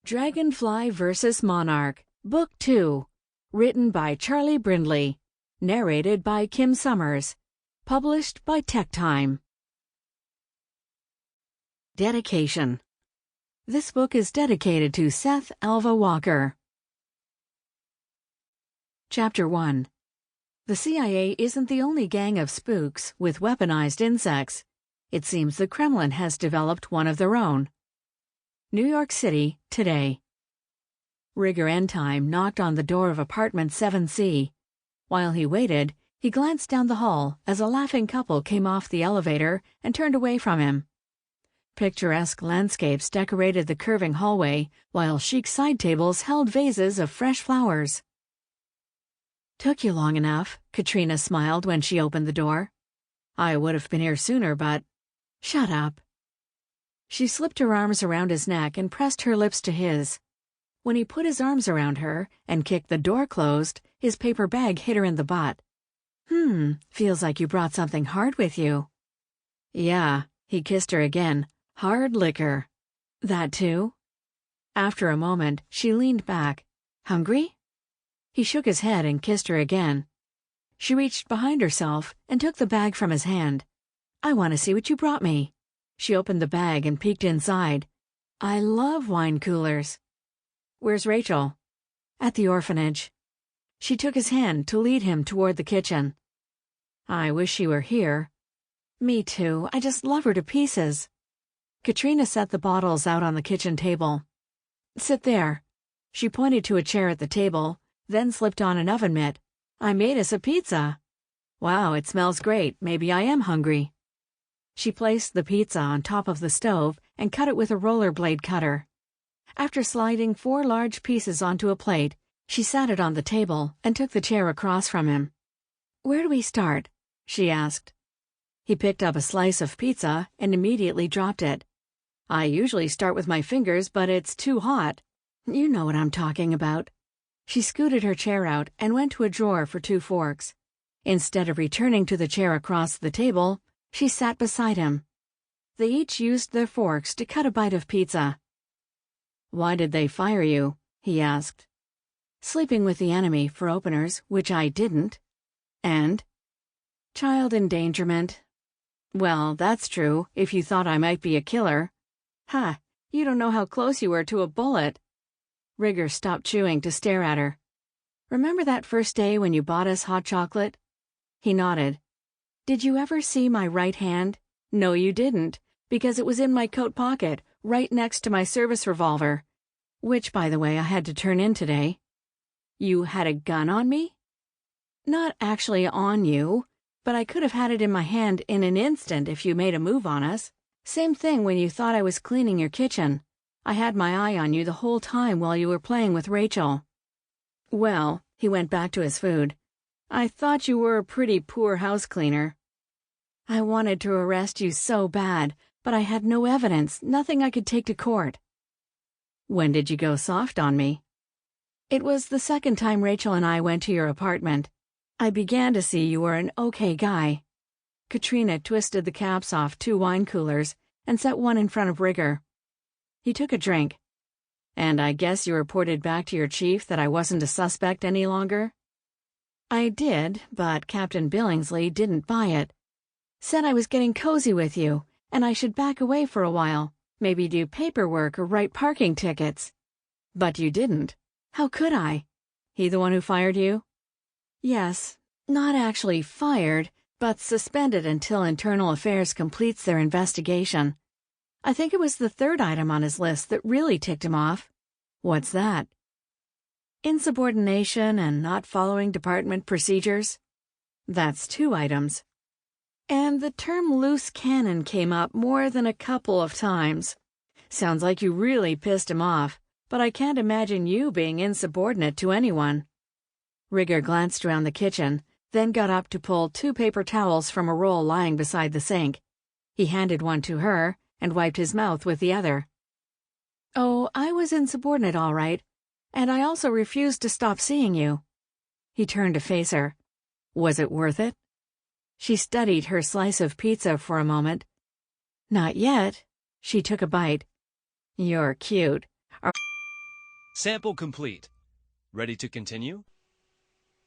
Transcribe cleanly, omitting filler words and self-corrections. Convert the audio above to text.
Dragonfly vs. Monarch, Book 2. Written by Charley Brindley. Narrated by Kim Summers. Published by TekTime. Dedication. This book is dedicated to Seth Alva Walker. Chapter 1. The CIA isn't the only gang of spooks with weaponized insects. It seems the Kremlin has developed one of their own. New York City, today. Rigger Endtime knocked on the door of apartment 7C. While he waited, he glanced down the hall as a laughing couple came off the elevator and turned away from him. Picturesque landscapes decorated the curving hallway, while chic side tables held vases of fresh flowers. "Took you long enough," Katrina smiled when she opened the door. "I would have been here sooner, but—" "Shut up." She slipped her arms around his neck and pressed her lips to his. When he put his arms around her and kicked the door closed, his paper bag hit her in the butt. Feels like you brought something hard with you." "Yeah," he kissed her again. "Hard liquor." "That too?" After a moment, she leaned back. "Hungry?" He shook his head and kissed her again. She reached behind herself and took the bag from his hand. "I want to see what you brought me." She opened the bag and peeked inside. "I love wine coolers." "Where's Rachel?" "At the orphanage." She took his hand to lead him toward the kitchen. "I wish she were here." "Me too. I just love her to pieces." Katrina set the bottles out on the kitchen table. "Sit there." She pointed to a chair at the table, then slipped on an oven mitt. "I made us a pizza." "Wow, it smells great. Maybe I am hungry." She placed the pizza on top of the stove and cut it with a rollerblade cutter. After sliding 4 large pieces onto a plate, she sat it on the table and took the chair across from him. "Where do we start?" she asked. He picked up a slice of pizza and immediately dropped it. "I usually start with my fingers, but it's too hot." "You know what I'm talking about." She scooted her chair out and went to a drawer for 2 forks. Instead of returning to the chair across the table, she sat beside him. They each used their forks to cut a bite of pizza. "Why did they fire you?" he asked. "Sleeping with the enemy for openers, which I didn't." "And?" "Child endangerment." "Well, that's true, if you thought I might be a killer." "Ha, you don't know how close you were to a bullet." Rigger stopped chewing to stare at her. "Remember that first day when you bought us hot chocolate?" He nodded. "Did you ever see my right hand?" "No, you didn't, because it was in my coat pocket, right next to my service revolver. Which, by the way, I had to turn in today." "You had a gun on me?" "Not actually on you, but I could have had it in my hand in an instant if you made a move on us. Same thing when you thought I was cleaning your kitchen. I had my eye on you the whole time while you were playing with Rachel." "Well," he went back to his food, "I thought you were a pretty poor house cleaner." "I wanted to arrest you so bad, but I had no evidence, nothing I could take to court." "When did you go soft on me?" "It was the second time Rachel and I went to your apartment. I began to see you were an okay guy." Katrina twisted the caps off 2 wine coolers and set one in front of Rigger. He took a drink. "And I guess you reported back to your chief that I wasn't a suspect any longer?" "I did, but Captain Billingsley didn't buy it. Said I was getting cozy with you, and I should back away for a while, maybe do paperwork or write parking tickets." "But you didn't. How could I?" "He the one who fired you?" "Yes, not actually fired, but suspended until Internal Affairs completes their investigation. I think it was the 3rd item on his list that really ticked him off." "What's that?" "Insubordination and not following department procedures." "That's 2 items. And the term loose cannon came up more than a couple of times. Sounds like you really pissed him off, but I can't imagine you being insubordinate to anyone." Rigger glanced around the kitchen, then got up to pull 2 paper towels from a roll lying beside the sink. He handed one to her and wiped his mouth with the other. "Oh, I was insubordinate all right, and I also refused to stop seeing you." He turned to face her. "Was it worth it?" She studied her slice of pizza for a moment. "Not yet." She took a bite. "You're cute. Sample complete. Ready to continue?